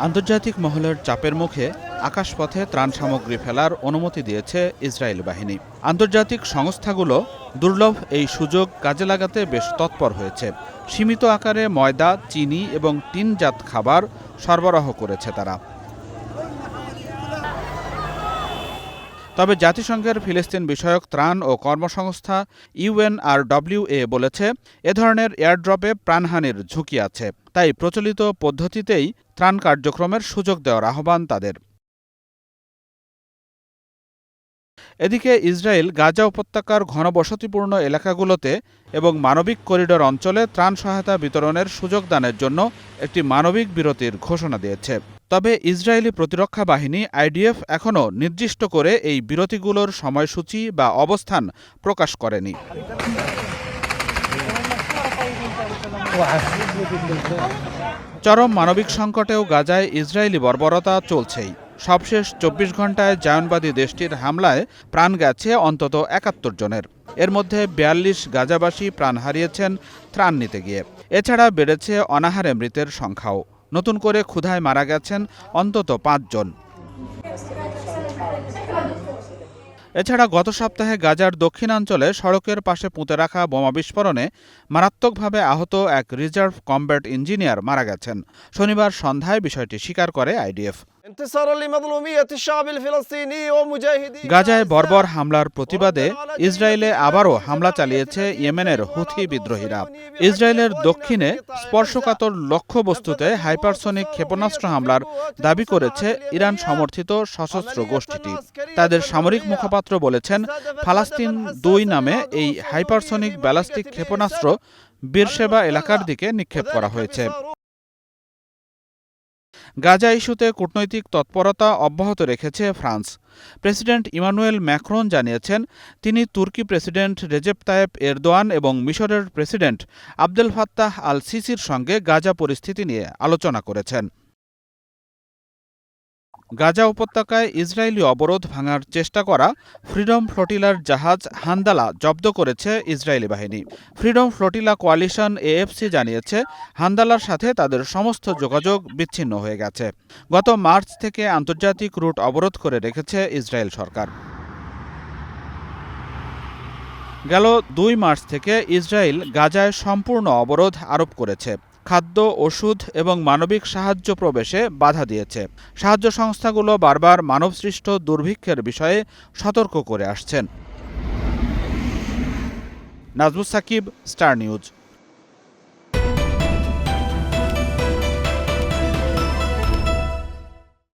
আন্তর্জাতিক মহলের চাপের মুখে আকাশপথে ত্রাণ সামগ্রী ফেলার অনুমতি দিয়েছে ইসরায়েলি বাহিনী। আন্তর্জাতিক সংস্থাগুলো দুর্লভ এই সুযোগ কাজে লাগাতে বেশ তৎপর হয়েছে। সীমিত আকারে ময়দা, চিনি এবং টিনজাত খাবার সরবরাহ করেছে তারা। তবে জাতিসংঘের ফিলিস্তিন বিষয়ক ত্রাণ ও কর্মসংস্থা UNRWA বলেছে, এ ধরনের এয়ারড্রপে প্রাণহানির ঝুঁকি আছে, তাই প্রচলিত পদ্ধতিতেই ত্রাণ কার্যক্রমের সুযোগ দেওয়ার আহ্বান তাদের। এদিকে ইসরায়েল গাজা উপত্যকার ঘনবসতিপূর্ণ এলাকাগুলোতে এবং মানবিক করিডোর অঞ্চলে ত্রাণ সহায়তা বিতরণের সুযোগ দানের জন্য একটি মানবিক বিরতির ঘোষণা দিয়েছে। তবে ইসরায়েলি প্রতিরক্ষা বাহিনী IDF এখনও নির্দিষ্ট করে এই বিরতিগুলোর সময়সূচি বা অবস্থান প্রকাশ করেনি। চরম মানবিক সংকটেও গাজায় ইসরায়েলি বর্বরতা চলছেই। সবশেষ 24 ঘণ্টায় জায়নবাদী দেশটির হামলায় প্রাণ গেছে অন্তত ৭১ জনের। এর মধ্যে ৪২ গাজাবাসী প্রাণ হারিয়েছেন ত্রাণ নিতে গিয়ে। এছাড়া বেড়েছে অনাহারে মৃতের সংখ্যাও। নতুন করে ক্ষুধায় মারা গেছেন অন্তত ৫ জন। এছাড়া গত সপ্তাহে গাজার দক্ষিণাঞ্চলে সড়কের পাশে পুঁতে রাখা বোমা বিস্ফোরণে মারাত্মকভাবে আহত এক রিজার্ভ কমব্যাট ইঞ্জিনিয়ার মারা গেছেন। শনিবার সন্ধ্যায় বিষয়টি স্বীকার করে IDF। গাজায় বর্বর হামলার প্রতিবাদে ইসরায়েলে আবারও হামলা চালিয়েছে ইয়েমেনের হুথি বিদ্রোহীরা। ইসরায়েলের দক্ষিণে স্পর্শকাতর লক্ষ্যবস্তুতে হাইপারসনিক ক্ষেপণাস্ত্র হামলার দাবি করেছে ইরান সমর্থিত সশস্ত্র গোষ্ঠীটি। তাদের সামরিক মুখপাত্র বলেছেন, ফালাস্তিন ২ নামে এই হাইপারসনিক ব্যালিস্টিক ক্ষেপণাস্ত্র বীরশেবা এলাকার দিকে নিক্ষেপ করা হয়েছে। গাজা ইস্যুতে কূটনৈতিক তৎপরতা অব্যাহত রেখেছে ফ্রান্স। প্রেসিডেন্ট ইমানুয়েল ম্যাক্রন জানিয়েছেন, তিনি তুর্কি প্রেসিডেন্ট রেজেপ তায়েপ এরদোয়ান এবং মিশরের প্রেসিডেন্ট আবদেল ফাত্তাহ আল সিসির সঙ্গে গাজা পরিস্থিতি নিয়ে আলোচনা করেছেন। গাজা উপত্যকায় ইসরায়েলি অবরোধ ভাঙার চেষ্টা করা ফ্রিডম ফ্লোটিলার জাহাজ হান্দালা জব্দ করেছে ইসরায়েলি বাহিনী। ফ্রিডম ফ্লোটিলা কোয়ালিশন AFC জানিয়েছে, হান্দালার সাথে তাদের সমস্ত যোগাযোগ বিচ্ছিন্ন হয়ে গেছে। গত মার্চ থেকে আন্তর্জাতিক রুট অবরোধ করে রেখেছে ইসরায়েল সরকার। গেল ২ মার্চ থেকে ইসরায়েল গাজায় সম্পূর্ণ অবরোধ আরোপ করেছে। খাদ্য, ওষুধ এবং মানবিক সাহায্য প্রবেশে বাধা দিয়েছে। সাহায্য সংস্থাগুলো বারবার মানবসৃষ্ট দুর্ভিক্ষের বিষয়ে সতর্ক করে আসছেন। Nazmus Sakib, star news.